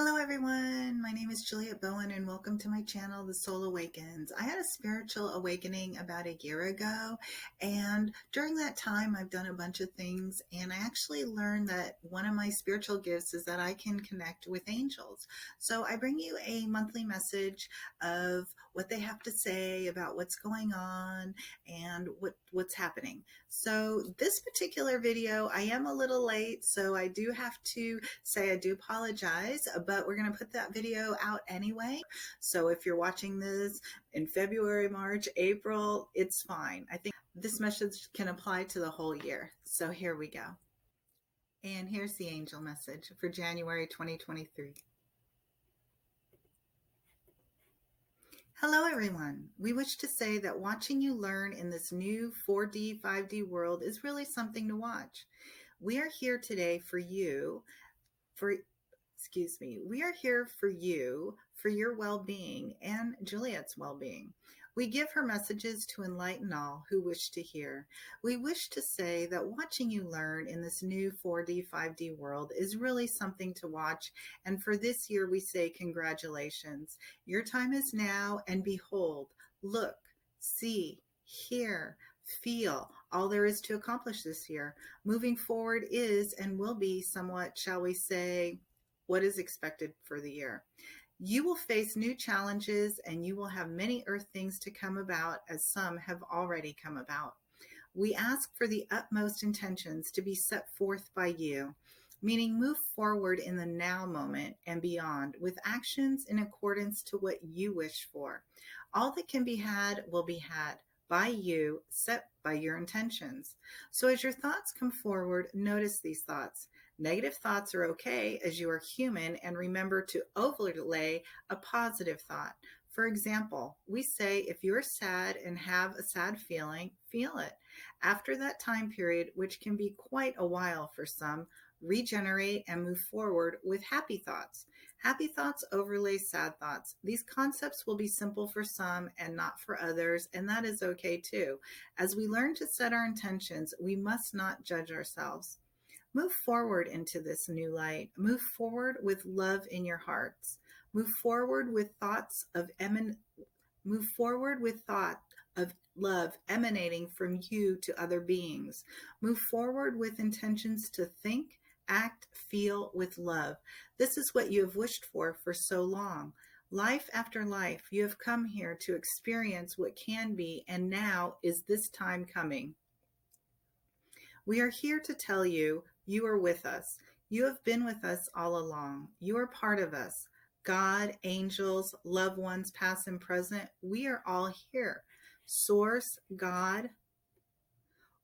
Hello everyone, my name is Juliet Bowen and welcome to my channel, The Soul Awakens. I had a spiritual awakening about a year ago, and during that time I've done a bunch of things, and I actually learned that one of my spiritual gifts is that I can connect with angels. So I bring you a monthly message of what they have to say about what's going on and what's happening. So this particular video, I am a little late, so I do have to say I do apologize, but we're going to put that video out anyway. So if you're watching this in February, March, April, it's fine. I think this message can apply to the whole year. So here we go. And here's the angel message for January 2023. Hello everyone. We wish to say that watching you learn in this new 4D, 5D world is really something to watch. We are here today for you, we are here for you, for your well-being and Juliet's well-being. We give her messages to enlighten all who wish to hear. We wish to say that watching you learn in this new 4D, 5D world is really something to watch. And for this year, we say congratulations. Your time is now, and behold, look, see, hear, feel all there is to accomplish this year. Moving forward is and will be somewhat, shall we say, what is expected for the year. You will face new challenges and you will have many earth things to come about, as some have already come about. We ask for the utmost intentions to be set forth by you, meaning move forward in the now moment and beyond with actions in accordance to what you wish for. All that can be had will be had by you, set by your intentions. So as your thoughts come forward, notice these thoughts. Negative thoughts are okay, as you are human, and remember to overlay a positive thought. For example, we say if you're sad and have a sad feeling, feel it. After that time period, which can be quite a while for some, regenerate and move forward with happy thoughts. Happy thoughts overlay sad thoughts. These concepts will be simple for some and not for others, and that is okay too. As we learn to set our intentions, we must not judge ourselves. Move forward into this new light. Move forward with love in your hearts. Move forward with thoughts of love emanating from you to other beings. Move forward with intentions to think, act, feel with love. This is what you have wished for so long. Life after life, you have come here to experience what can be, and now is this time coming. We are here to tell you, you are with us. You have been with us all along. You are part of us. God, angels, loved ones, past and present, we are all here. Source, God,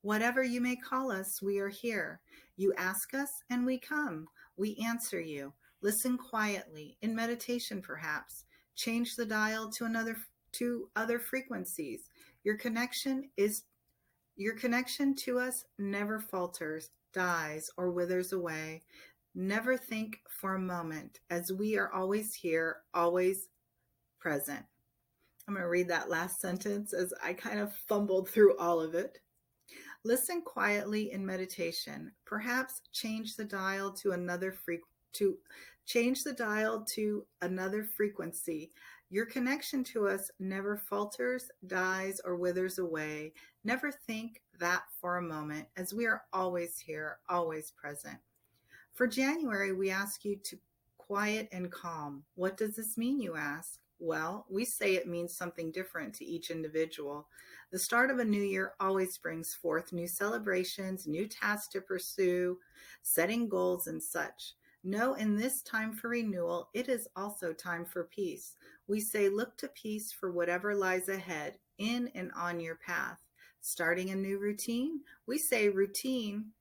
whatever you may call us, we are here. You ask us and we come. We answer you. Listen quietly, in meditation perhaps. Change the dial to other frequencies. Your connection to us never falters, dies, or withers away. Never think for a moment, as we are always here, always present. I'm going to read that last sentence as I kind of fumbled through all of it. Listen quietly in meditation. Perhaps change the dial to another frequency. Your connection to us never falters, dies, or withers away. Never think that for a moment, as we are always here, always present. For January, we ask you to quiet and calm. What does this mean, you ask? Well, we say it means something different to each individual. The start of a new year always brings forth new celebrations, new tasks to pursue, setting goals and such. No, in this time for renewal, it is also time for peace. We say look to peace for whatever lies ahead, in and on your path. Starting a new routine, we say routine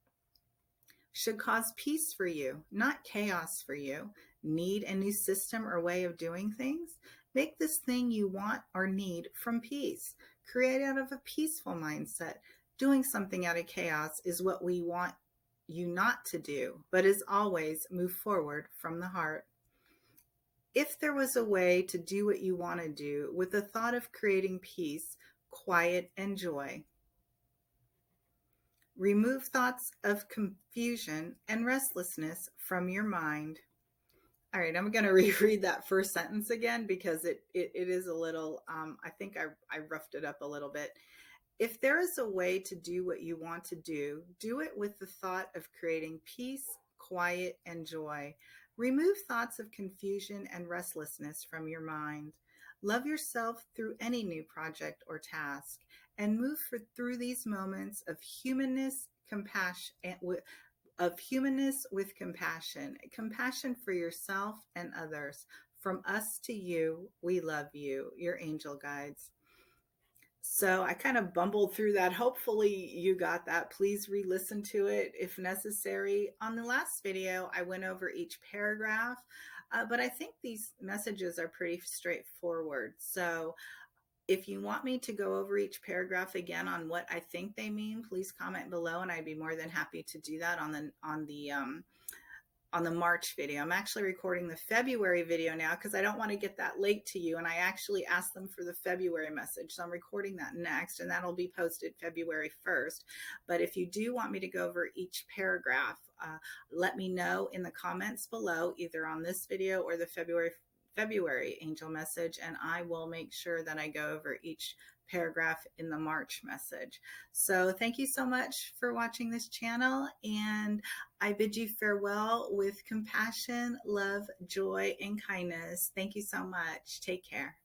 should cause peace for you, not chaos for you. Need a new system or way of doing things? Make this thing you want or need from peace. Create out of a peaceful mindset. Doing something out of chaos is what we want you not to do, but as always, move forward from the heart. If there was a way to do what you want to do with the thought of creating peace, quiet, and joy, remove thoughts of confusion and restlessness from your mind. All right, I'm going to reread that first sentence again because it is a little, I think I roughed it up a little bit. If there is a way to do what you want to do it with the thought of creating peace, quiet, and joy. Remove thoughts of confusion and restlessness from your mind. Love yourself through any new project or task, and move through these moments of humanness, compassion, with compassion, compassion for yourself and others. From us to you, we love you, your angel guides. So I kind of bumbled through that. Hopefully you got that. Please re-listen to it if necessary. On the last video, I went over each paragraph, but I think these messages are pretty straightforward. So if you want me to go over each paragraph again on what I think they mean, please comment below, and I'd be more than happy to do that on the March video. I'm actually recording the February video now because I don't want to get that late to you. And I actually asked them for the February message. So I'm recording that next, and that'll be posted February 1st. But if you do want me to go over each paragraph, let me know in the comments below, either on this video or the February angel message, and I will make sure that I go over each paragraph in the March message. So thank you so much for watching this channel, and I bid you farewell with compassion, love, joy, and kindness. Thank you so much. Take care.